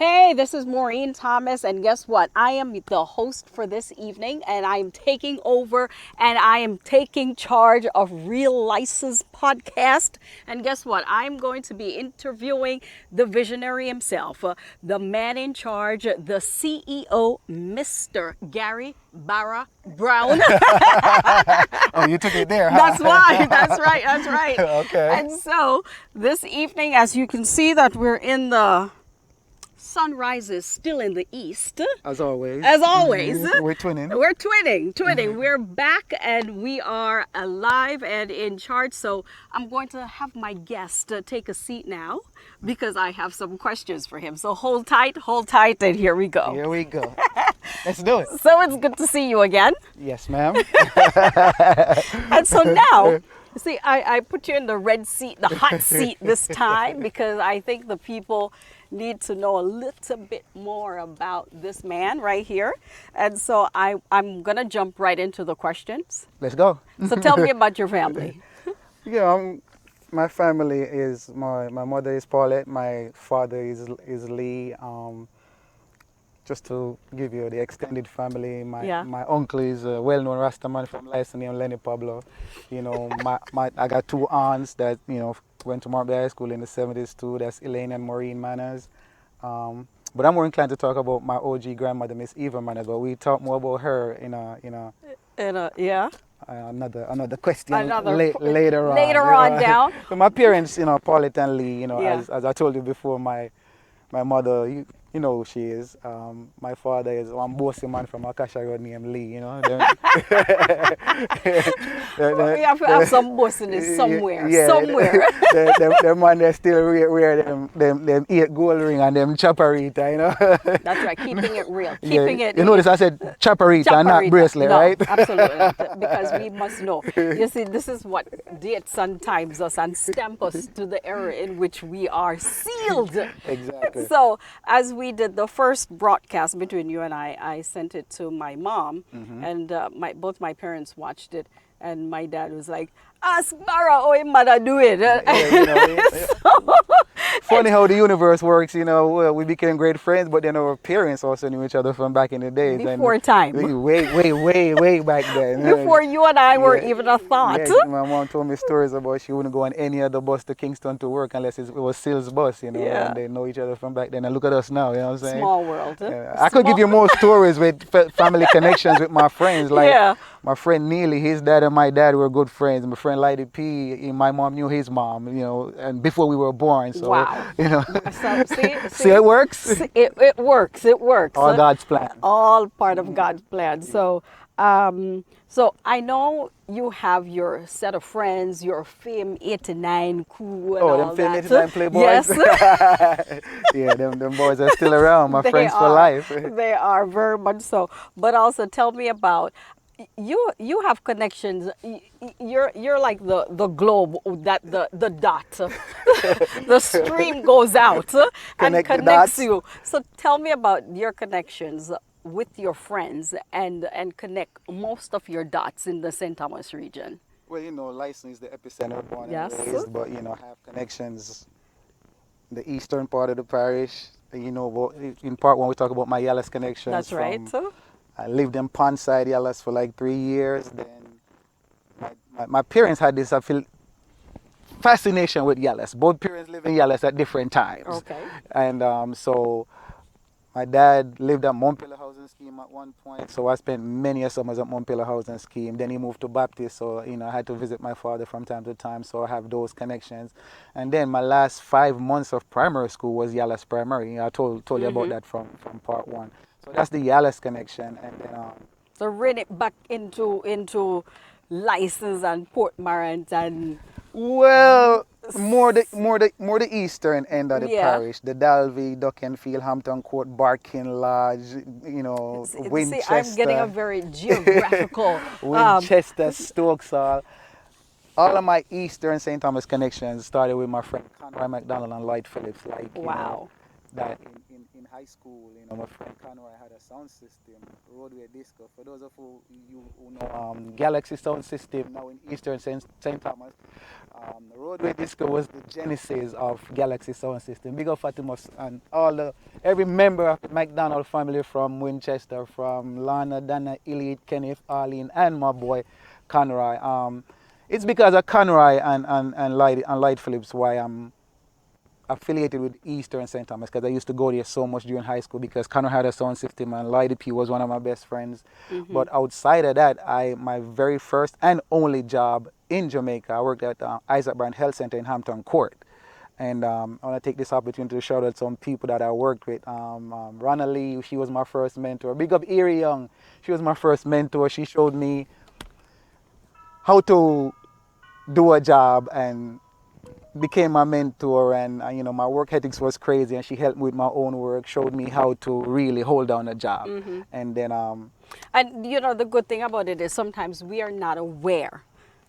Hey, this is Maureen Thomas, and guess what? I am the host for this evening, and I'm taking over and I am taking charge of Real License podcast. And guess what? I'm going to be interviewing the visionary himself, the man in charge, the CEO, Mr. Gary Barra Brown. Oh, you took it there, huh? That's why. That's right. That's right. Okay. And so this evening, as you can see, that we're in the sunrise is still in the east. As always. As always. We're twinning. We're twinning. We're back and we are alive and in charge. So I'm going to have my guest take a seat now because I have some questions for him. So hold tight, and here we go. Here we go. Let's do it. So it's good to see you again. Yes, ma'am. And so now, see, I put you in the red seat, the hot seat this time because I think the people need to know a little bit more about this man right here. And so I'm going to jump right into the questions. Let's go. So tell me about your family. Yeah, my family is, my mother is Paulette, my father is Lee. Just to give you the extended family, my uncle is a well-known Rastaman from Lyson named Lenny Pablo. You know, I got two aunts that, you know, went to Marbury High School in the 70s too. That's Elaine and Maureen Manners. But I'm more inclined to talk about my OG grandmother, Miss Eva Manners, but we talk more about her in another question later on. Later on down. So my parents, you know, Paulette and Lee, you know, Yeah. as I told you before, my mother, you know who she is. My father is one bossy man from Akasha Road named Lee, you know. We have to have some bossiness somewhere. Yeah, somewhere. them man, they still wear them 8 gold ring and them chaparita, you know. That's right, keeping it real. Keeping it. You notice I said chaparita and not bracelet, no, right? Absolutely not, because we must know. You see, this is what dates and times us and stamp us to the era in which we are sealed. Exactly. So as we did the first broadcast between you and I sent it to my mom, and both my parents watched it, and my dad was like, "Ask Barra how him mother do it." Funny how the universe works, you know. Well, we became great friends, but then our parents also knew each other from back in the days. Before time. Way back then. Before you and I were even a thought. Yeah, my mom told me stories about she wouldn't go on any other bus to Kingston to work unless it was Sills bus, you know. Yeah. And they know each other from back then. And look at us now, you know what I'm saying? Small world. Yeah. I could give you more stories with family connections with my friends. Like Yeah. my friend Neely, his dad and my dad were good friends. My friend Lighty P, my mom knew his mom, you know, and before we were born. So, wow. you know. So, See, it works? It works. It works. All God's plan. All part of God's plan. So, so I know you have your set of friends, your Fame 89 crew and all them Fame that. 89 playboys? Yes. Yeah, them boys are still around, my friends for life. They are very much so. But also tell me about, you have connections. You're like the globe that the dot, the stream goes out and connects you. So tell me about your connections with your friends and connect most of your dots in the St. Thomas region. Well, you know, Lyson is the epicenter born Yes. and raised, but you know, have connections in the eastern part of the parish. You know, in part one we talk about my Yallas connections. That's right. I lived in Pondside, Yallas for like 3 years. Then my parents had this, I feel, fascination with Yallas. Both parents lived in Yallas at different times. Okay. And so my dad lived at Montpellier Housing Scheme at one point, so I spent many summers at Montpellier Housing Scheme. Then he moved to Baptist, so you know I had to visit my father from time to time, so I have those connections. And then my last 5 months of primary school was Yallas Primary. I told you about that from part one. So that's the Yallas connection, and then So rein it back into license and Port Marant and well, more the eastern end of the Yeah. parish, the Dalvey, Duckenfield, Hampton Court, Barking Lodge, you know, Winchester. See, I'm getting a very geographical. Winchester, Stokesall. All of my eastern St. Thomas connections started with my friend Conroy McDonald and Lloyd Phillips. Like, you Wow. know, that in high school, my friend Conroy had a sound system, Roadway Disco. For those of you who know Galaxy Sound System now in Eastern St. Thomas, Roadway Disco was the genesis of Galaxy Sound System. Big up Fatimus and every member of the McDonald family from Winchester, from Lana, Dana, Elite, Kenneth, Arlene, and my boy Conroy. It's because of Conroy and Light Phillips why I'm affiliated with Eastern St. Thomas, because I used to go there so much during high school because Conroy had a sound system and Light P was one of my best friends. But outside of that, my very first and only job in Jamaica, I worked at Isaac Brand Health Center in Hampton Court. And I want to take this opportunity to shout out some people that I worked with. Rana Lee, she was my first mentor. Big up Erie Young, she was my first mentor. She showed me how to do a job and became my mentor, and my work ethics was crazy, and she helped me with my own work, showed me how to really hold down a job. And then and the good thing about it is sometimes we are not aware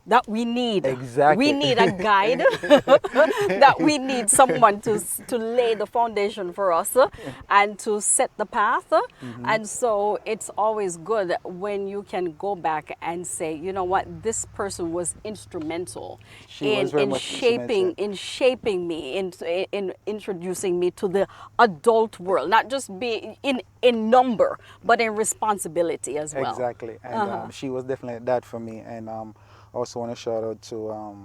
that we need exactly. We need a guide, that we need someone to lay the foundation for us and to set the path. And so it's always good when you can go back and say, you know what, this person was instrumental in shaping me, in introducing me to the adult world, not just be in number but in responsibility as well. Exactly. And she was definitely that for me. And also want to shout out to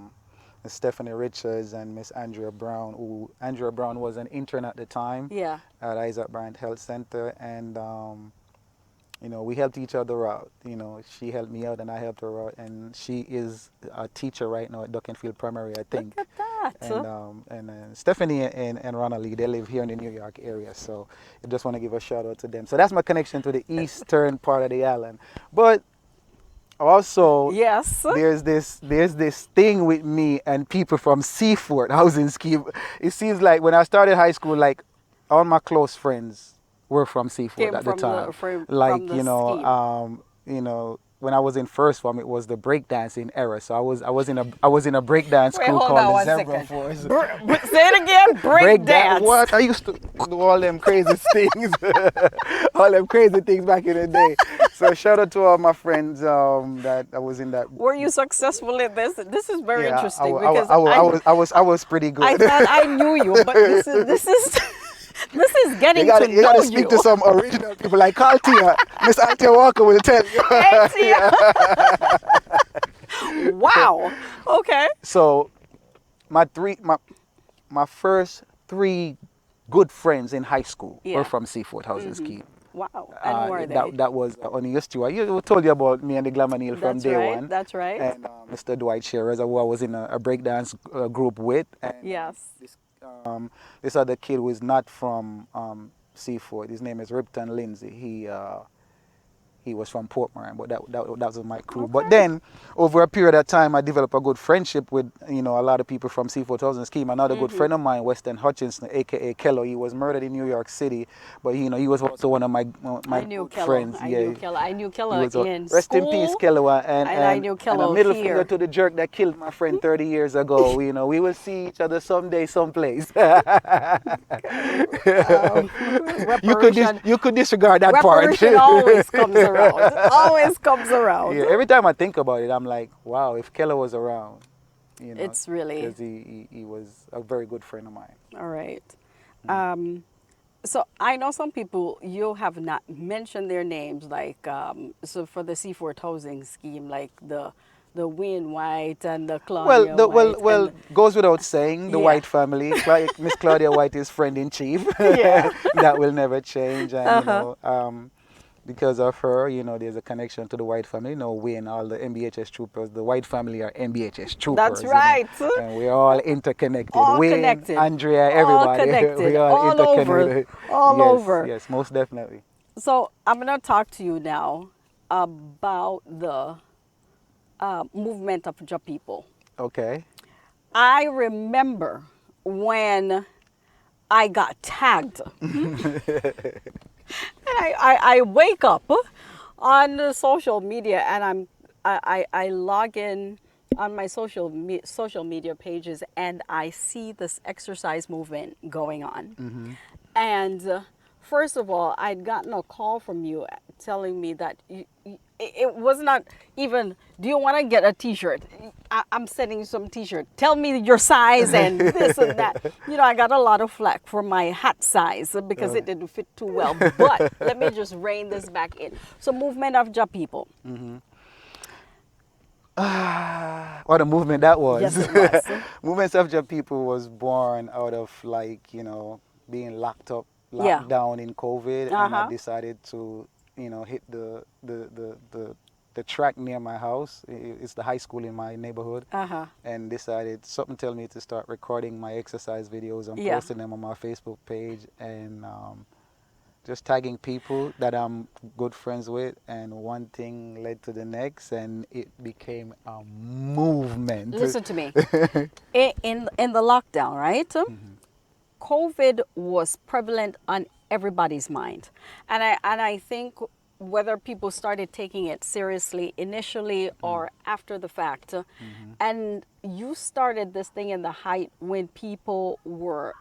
Miss Stephanie Richards and Miss Andrea Brown, Andrea Brown was an intern at the time at Isaac Bryant Health Center, and we helped each other out. She helped me out and I helped her out, and she is a teacher right now at Duckenfield Primary, I think. Look at that. And Stephanie and Rana Lee, they live here in the New York area, so I just want to give a shout out to them. So that's my connection to the eastern part of the island. But also, there's this thing with me and people from Seaford housing scheme. It seems like when I started high school, like all my close friends were from Seaford at the time. When I was in first form, it was the breakdancing era. So I was in a breakdance school called the Zebra Force. Say it again, breakdance. What? I used to do all them crazy things, all them crazy things back in the day. So shout out to all my friends that I was in that. Were you successful in this? This is very interesting because I was pretty good. I thought I knew you, but this is. This is getting to know you. You got to speak to some original people like Altia. Miss Altia Walker will tell you. Wow. Okay. So, my first 3 good friends in high school were from Seaford Housing Scheme. Wow. And where are they? That was Oniya Stewart. I told you about me and the Glamour Neil from day one. That's right. And Mr. Dwight Shearers, who I was in a breakdance group with. And, this other kid who is not from Seaford, his name is Ripton Lindsay. He was from Port Moran, but that was my crew. Okay. But then, over a period of time, I developed a good friendship with a lot of people from Seaford Housing Scheme. Another good friend of mine, Weston Hutchinson, aka Kello. He was murdered in New York City, but he was also one of my friends. I knew Kello in rest school. in peace, Kello. And I knew Kello and a middle here. finger to the jerk that killed my friend 30 years ago. We will see each other someday, someplace. You could disregard that part. Reparation always comes around. Always comes around. Yeah, every time I think about it, I'm like, wow, if Keller was around, it's really, because he was a very good friend of mine. All right. So I know some people you have not mentioned their names, like so for the Seaford Housing Scheme, like the Wayne White and the Claudia White. Well, goes without saying, the White family, Miss Claudia White is friend in chief. That will never change, and because of her, there's a connection to the White family. Wayne, all the MBHS troopers, the White family are MBHS troopers. That's right. And we're all interconnected. All Wayne, connected. Andrea, everybody. All connected. We all interconnected. All over. Yes, most definitely. So I'm going to talk to you now about the movement of Ja people. Okay. I remember when I got tagged. I wake up on the social media and I log in on my social media pages and I see this exercise movement going on. And first of all, I'd gotten a call from you telling me that it was not even, do you want to get a t-shirt? I'm sending you some t-shirt. Tell me your size and this and that. I got a lot of flack for my hat size because it didn't fit too well. But let me just rein this back in. So Movement of Ja People. What a movement that was. Yes, it was. Movements of Ja People was born out of being locked down in COVID, and I decided to hit the track near my house. It's the high school in my neighborhood, and decided something tell me to start recording my exercise videos and posting them on my Facebook page, and just tagging people that I'm good friends with, and one thing led to the next, and it became a movement. Listen to me. in the lockdown, right? COVID was prevalent on everybody's mind, and I think whether people started taking it seriously initially or after the fact, and you started this thing in the height when people were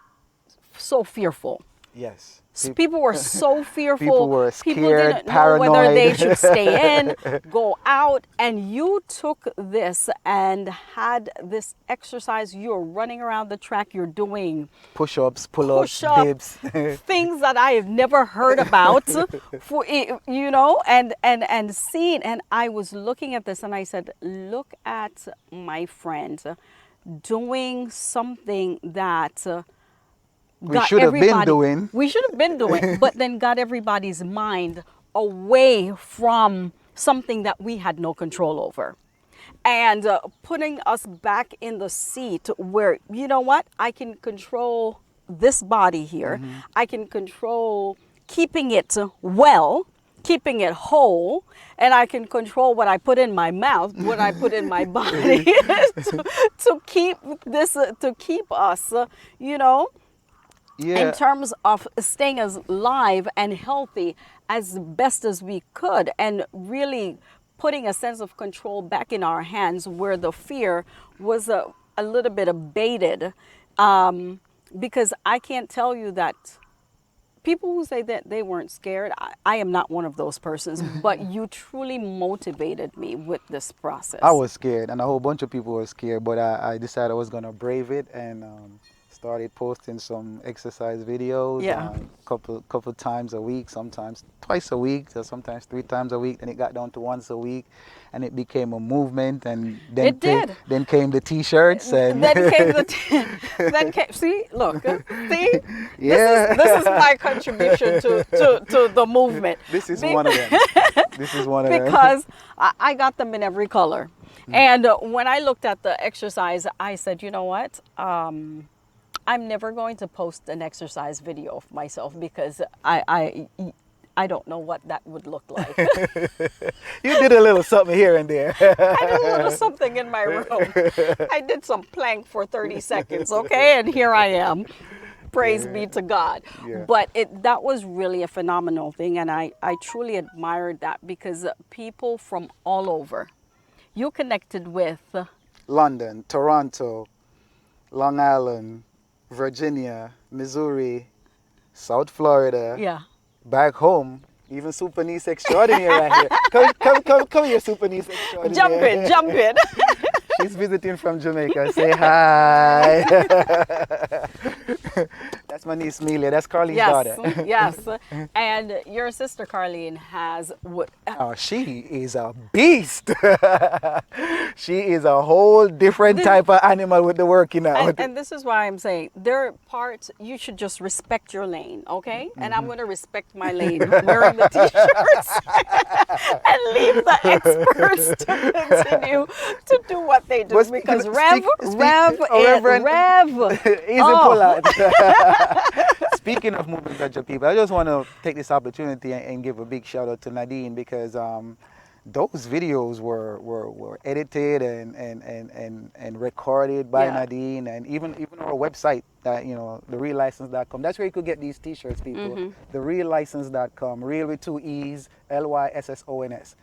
so fearful. Yes. People were so fearful. People were scared, people didn't paranoid. know whether they should stay in, go out, and you took this and had this exercise. You're running around the track. You're doing push-ups, pull-ups, dips, things that I have never heard about. And seen. And I was looking at this, and I said, "Look at my friend doing something that." We should have been doing, but then got everybody's mind away from something that we had no control over, and putting us back in the seat where, you know what, I can control this body here. I can control keeping it well, keeping it whole, and I can control what I put in my mouth, what I put in my body to keep us, in terms of staying as live and healthy as best as we could, and really putting a sense of control back in our hands where the fear was a little bit abated. Because I can't tell you that people who say that they weren't scared, I am not one of those persons, but you truly motivated me with this process. I was scared, and a whole bunch of people were scared, but I decided I was going to brave it, and started posting some exercise videos, couple times a week, sometimes twice a week, so sometimes 3 times a week, and it got down to once a week, and it became a movement, and then then came the t-shirts, and see, this is my contribution to the movement. This is one of them. This is one of them. Because I got them in every color. And when I looked at the exercise, I said, you know what? I'm never going to post an exercise video of myself because I don't know what that would look like. You did a little something here and there. I did a little something in my room. I did some plank for 30 seconds, okay? And here I am. Praise be to God. Yeah. But that was really a phenomenal thing, and I truly admired that because people from all over, you connected with London, Toronto, Long Island, Virginia, Missouri, South Florida, back home, even Super Niece Extraordinaire right here. Come here, Super Niece Extraordinaire. Jump in. She's visiting from Jamaica. Say hi. That's my niece, Melia. That's Carlene's daughter. Yes. And your sister, Carlene, has what? Oh, she is a beast. She is a whole different type of animal with the working out. And this is why I'm saying there are parts you should just respect your lane, okay? And I'm going to respect my lane, wearing the t-shirts, and leave the experts to continue to do what they do. But because Rev. Easy pull out. Speaking of movements of Ja People, I just want to take this opportunity and give a big shout out to Nadine, because those videos were edited and recorded by Nadine, and even our website, that thereallicense.com. That's where you could get these t-shirts, people. Thereallicense.com, real with 2 E's, LYSSONS.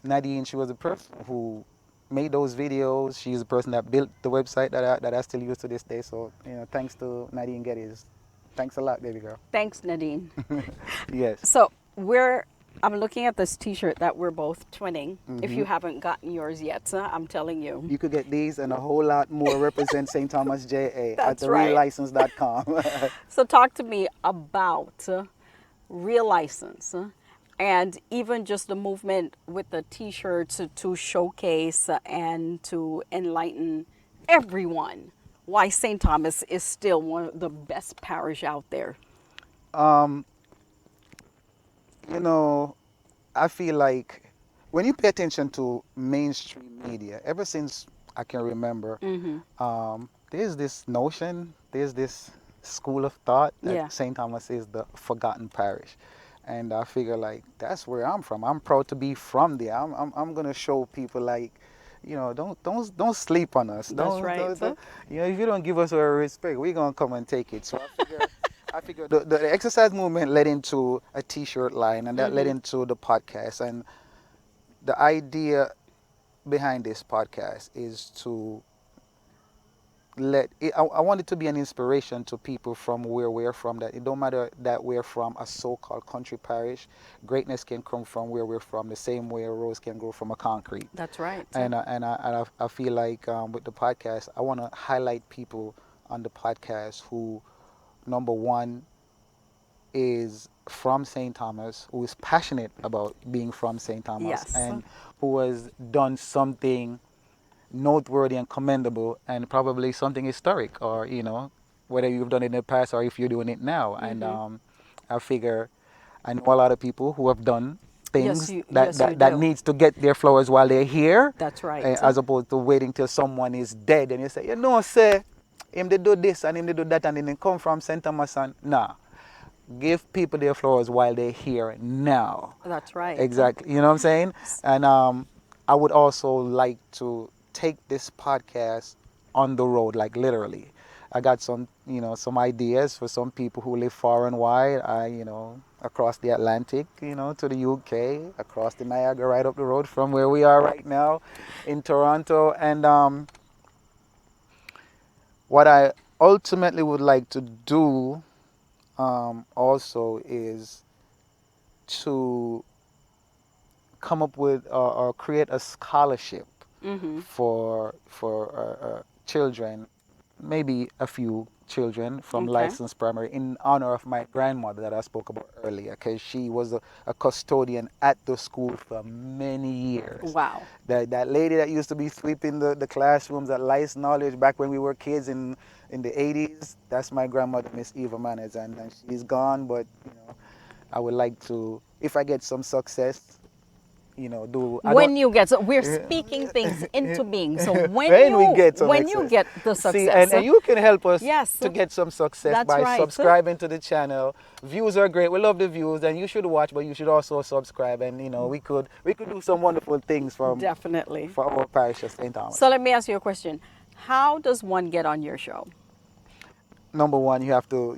Nadine, she was the person who made those videos. She's the person that built the website that I still use to this day. So thanks to Nadine Geddes. Thanks a lot, baby girl. Thanks, Nadine. Yes. So I'm looking at this T-shirt that we're both twinning. If you haven't gotten yours yet, I'm telling you. You could get these and a whole lot more. Represent St. Thomas JA at That's right. thereallicense.com. So talk to me about Real License and even just the movement with the T-shirts to showcase and to enlighten everyone why St. Thomas is still one of the best parish out there. You know, I feel like when you pay attention to mainstream media, ever since I can remember, there's this notion, there's this school of thought that Yeah. St. Thomas is the forgotten parish. And I figure like that's where I'm from. I'm proud to be from there. I'm gonna show people like, you know, don't sleep on us. That's right. You know, if you don't give us our respect, we're gonna come and take it. So I figure the exercise movement led into a T-shirt line, and that led into the podcast. And the idea behind this podcast is to I want it to be an inspiration to people from where we're from, that it don't matter that we're from a so-called country parish. Greatness can come from where we're from, the same way a rose can grow from a concrete. That's right. And I feel like with the podcast, I want to highlight people on the podcast who, number one, is from St. Thomas, who is passionate about being from St. Thomas, Yes. and who has done something noteworthy and commendable, and probably something historic, or you know, whether you've done it in the past or if you're doing it now. And I figure I know a lot of people who have done things you that do. needs to get their flowers while they're here. That's right. As opposed to waiting till someone is dead and you say, you know, say him they do this and him they do that and then they come from St. Thomas. And nah, give people their flowers while they're here now. That's right. Exactly. You know what I'm saying? And I would also like to take this podcast on the road, like literally. I got some, you know, some ideas for some people who live far and wide. You know, across the Atlantic, you know, to the UK, across the Niagara, right up the road from where we are right now in Toronto. And what I ultimately would like to do also is to come up with or create a scholarship for children, maybe a few children from licensed primary, in honor of my grandmother that I spoke about earlier, because she was a custodian at the school for many years. Wow. That lady that used to be sweeping the classrooms at Lice Knowledge back when we were kids in the 80s, that's my grandmother, Miss Eva Manners, and she's gone, but you know, I would like to, if I get some success, you know, we're speaking things into being. So when we get the success, see, and you can help us Yes. to get some success That's by right. subscribing to the channel. Views are great. We love the views, and you should watch, but you should also subscribe. And you know, we could do some wonderful things definitely for our parish of St. Thomas. So let me ask you a question. How does one get on your show? Number one, you have to,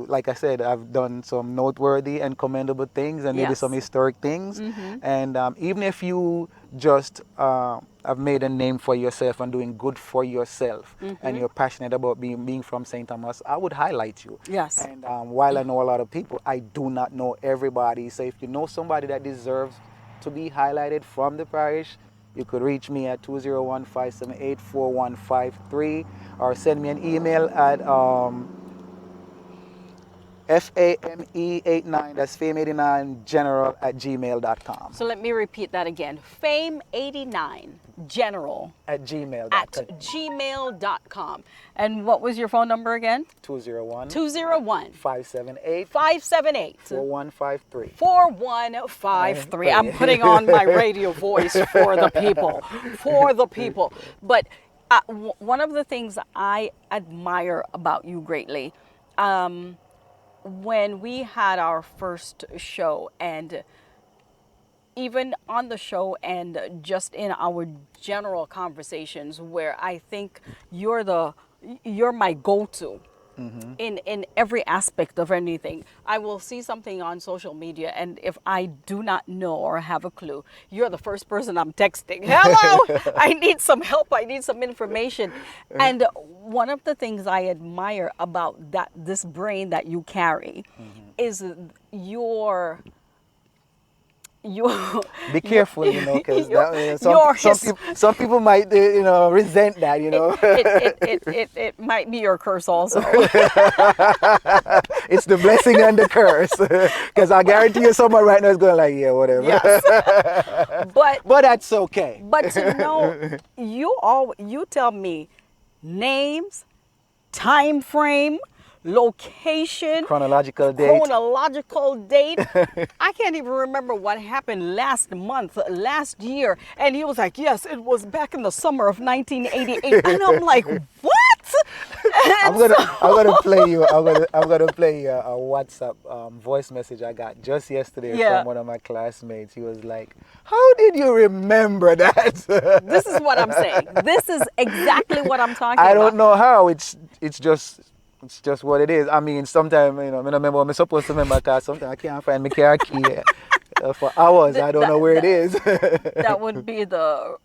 like I said, I've done some noteworthy and commendable things, and maybe Yes. some historic things. And even if you just have made a name for yourself and doing good for yourself, and you're passionate about being from St. Thomas, I would highlight you. Yes. And while I know a lot of people, I do not know everybody. So if you know somebody that deserves to be highlighted from the parish, you could reach me at 201-578-4153, or send me an email at FAME89, that's fame89 general at gmail.com. So let me repeat that again. Fame89 general At gmail.com. at gmail.com. And what was your phone number again? 201 201 578 578 4153. 4153. I'm putting on my radio voice for the people. For the people. But one of the things I admire about you greatly, when we had our first show, and even on the show and just in our general conversations, where I think you're my go-to in every aspect of anything. I will see something on social media, and if I do not know or have a clue, you're the first person I'm texting. Hello, I need some help. I need some information. And one of the things I admire about this brain that you carry is your be careful, because some people might, resent that, it might be your curse also. It's the blessing and the curse, because I guarantee you someone right now is going like, yeah, whatever. Yes. But that's okay. But to know, you tell me names, time frame, location, chronological date. I can't even remember what happened last month, last year. And he was like, yes, it was back in the summer of 1988. And I'm like, what? I'm gonna play you a WhatsApp voice message I got just yesterday from one of my classmates. He was like, how did you remember that? This is what I'm saying. This is exactly what I'm talking about. I don't know how. It's just what it is. I mean, sometimes, I don't remember what I'm supposed to remember, because sometimes I can't find my car key for hours. I don't know where it is. That would be the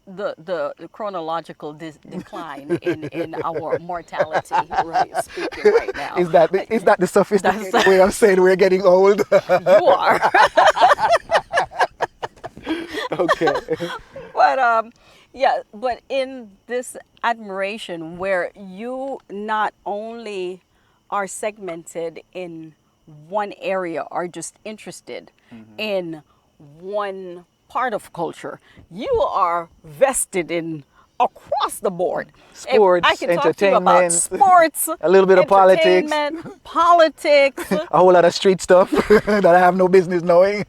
chronological decline in our mortality, right? Speaking right now. Is that the sophisticated way of saying we're getting old? You are. Okay. But but in this admiration where you not only are segmented in one area or just interested in one part of culture, you are vested in across the board. Sports, I can talk to you entertainment, about sports, a little bit of politics, a whole lot of street stuff that I have no business knowing.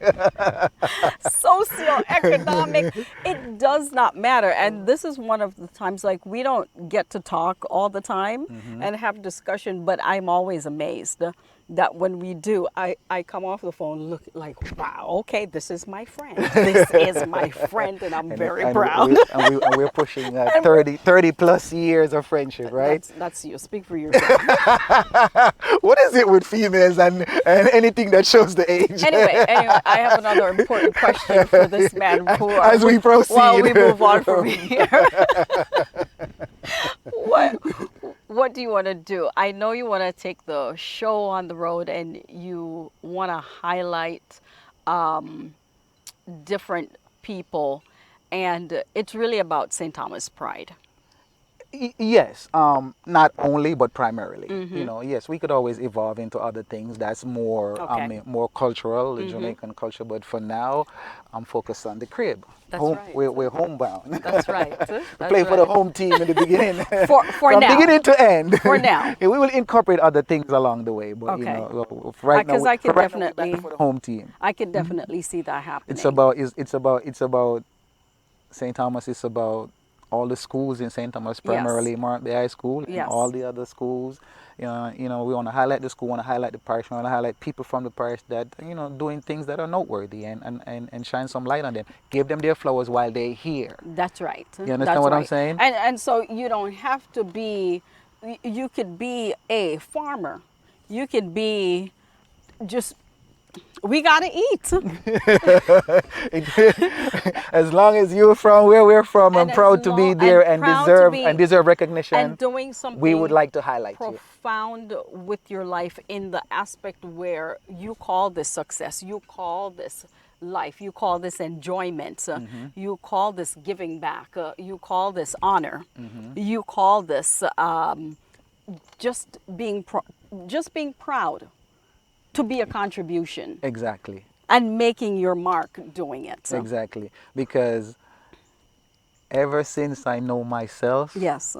socioeconomic. It does not matter. And this is one of the times, like, we don't get to talk all the time and have discussion, but I'm always amazed that when we do, I come off the phone, look like, wow, okay, this is my friend. This is my friend, and I'm very proud. We're pushing 30 plus years of friendship, right? That's you. Speak for yourself. What is it with females and anything that shows the age? Anyway, I have another important question for this man. As we proceed. While we move on from here. What do you want to do? I know you want to take the show on the road, and you want to highlight different people, and it's really about St. Thomas pride. Yes, not only, but primarily. Yes, we could always evolve into other things that's more, more cultural, the Jamaican culture. But for now, I'm focused on the crib. That's right. We're homebound. That's right. We play for the home team in the beginning. From now. Beginning to end. For now. We will incorporate other things along the way, but right now, I can definitely for the home team. I can definitely see that happening. It's about St. Thomas. It's about all the schools in St. Thomas, primarily Mark Bay High School, and all the other schools. We want to highlight the school, want to highlight the parish, we want to highlight people from the parish that, doing things that are noteworthy and shine some light on them. Give them their flowers while they're here. That's right. You understand what I'm saying? And so you don't have to be, you could be a farmer. You could be just, we gotta eat. As long as you're from where we're from, I'm proud to be there and deserve recognition. And doing something we would like to highlight profound with your life in the aspect where you call this success, you call this life, you call this enjoyment, you call this giving back, you call this honor, you call this just being proud to be a contribution. Exactly. And making your mark doing it. So. Exactly. Because ever since I know myself, yes,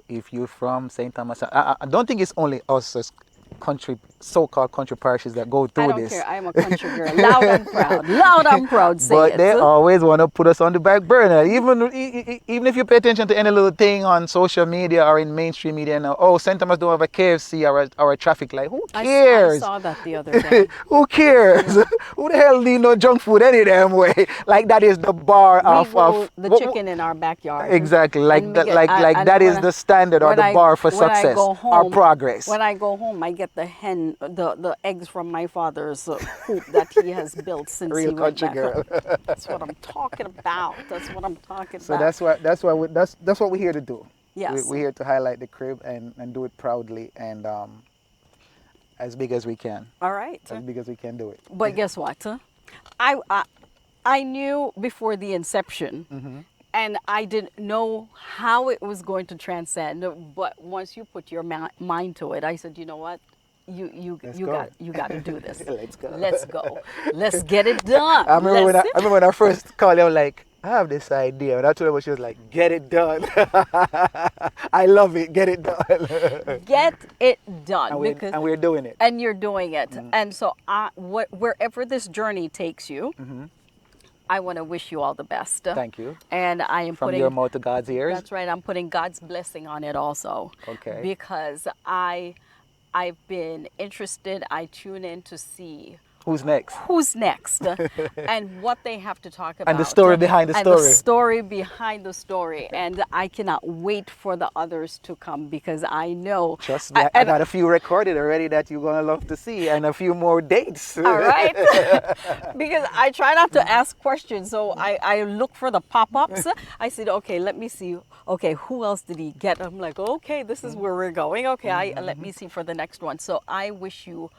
if you're from St. Thomas, I don't think it's only us as country so-called country parishes that go through I don't this. care. I'm a country girl. Loud and proud. Loud and proud. Say But it. they always want to put us on the back burner. Even if you pay attention to any little thing on social media or in mainstream media, and oh, St. Thomas don't have a KFC or a traffic light. Who cares? I saw that the other day. Who cares? Who the hell need no junk food any damn way? Like that is the bar of the chicken in our backyard. Exactly. Like And that. we get- Like I- like and that is when the standard or when the I- bar for when I success go or home- progress. When I go home, I get the eggs from my father's coop that he has built since Real he went country back girl. home. That's what I'm talking about. That's what I'm talking So about. that's what we're here to do. Yes. We're here to highlight the crib and do it proudly and as big as we can. All right. As big as we can do it. But guess what? I knew before the inception, and I didn't know how it was going to transcend. But once you put your mind to it, I said, you know what? You got to do this. Let's go. Let's go. Let's get it done. I remember when I first called you, I was like, I have this idea. And I told her, she was like, get it done. I love it. Get it done. Get it done. And we're doing it. And you're doing it. And so wherever this journey takes you, I want to wish you all the best. Thank you. And I am From putting your mouth to God's ears. That's right. I'm putting God's blessing on it also. Okay. Because I've been interested. I tune in to see Who's next? who's next and what they have to talk about. And the story behind the And story. the story behind the story. And I cannot wait for the others to come because I know. Trust me, I got a few recorded already that you're going to love to see and a few more dates. All right. Because I try not to ask questions. So I look for the pop-ups. I said, okay, let me see. Okay, who else did he get? I'm like, okay, this is where we're going. Okay, let me see for the next one. So I wish you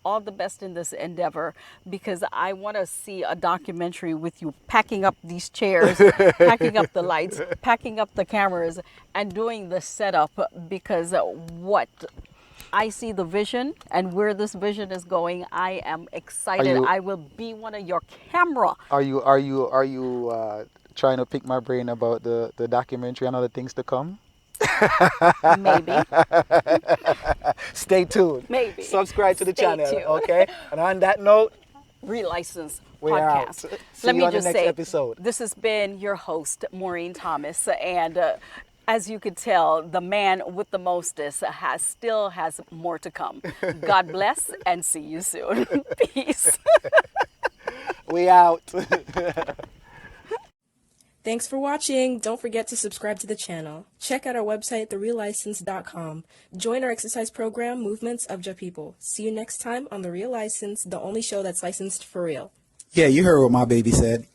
all the best in this endeavor because I want to see a documentary with you packing up these chairs, packing up the lights, packing up the cameras, and doing the setup because what I see the vision and where this vision is going. I am excited. I will be one of your camera. Are you trying to pick my brain about the documentary and other things to come? Maybe. Stay tuned. Maybe. Subscribe to the Stay channel. tuned. Okay. And on that note, Relicense we're out. podcast. See Let you me on the just next say, episode. this has been your host, Maureen Thomas, and as you could tell, the man with the mostest still has more to come. God bless and see you soon. Peace. We out. Thanks for watching. Don't forget to subscribe to the channel. Check out our website, thereallicense.com. Join our exercise program, Movements of Ja People. See you next time on The Real License, the only show that's licensed for real. Yeah, you heard what my baby said.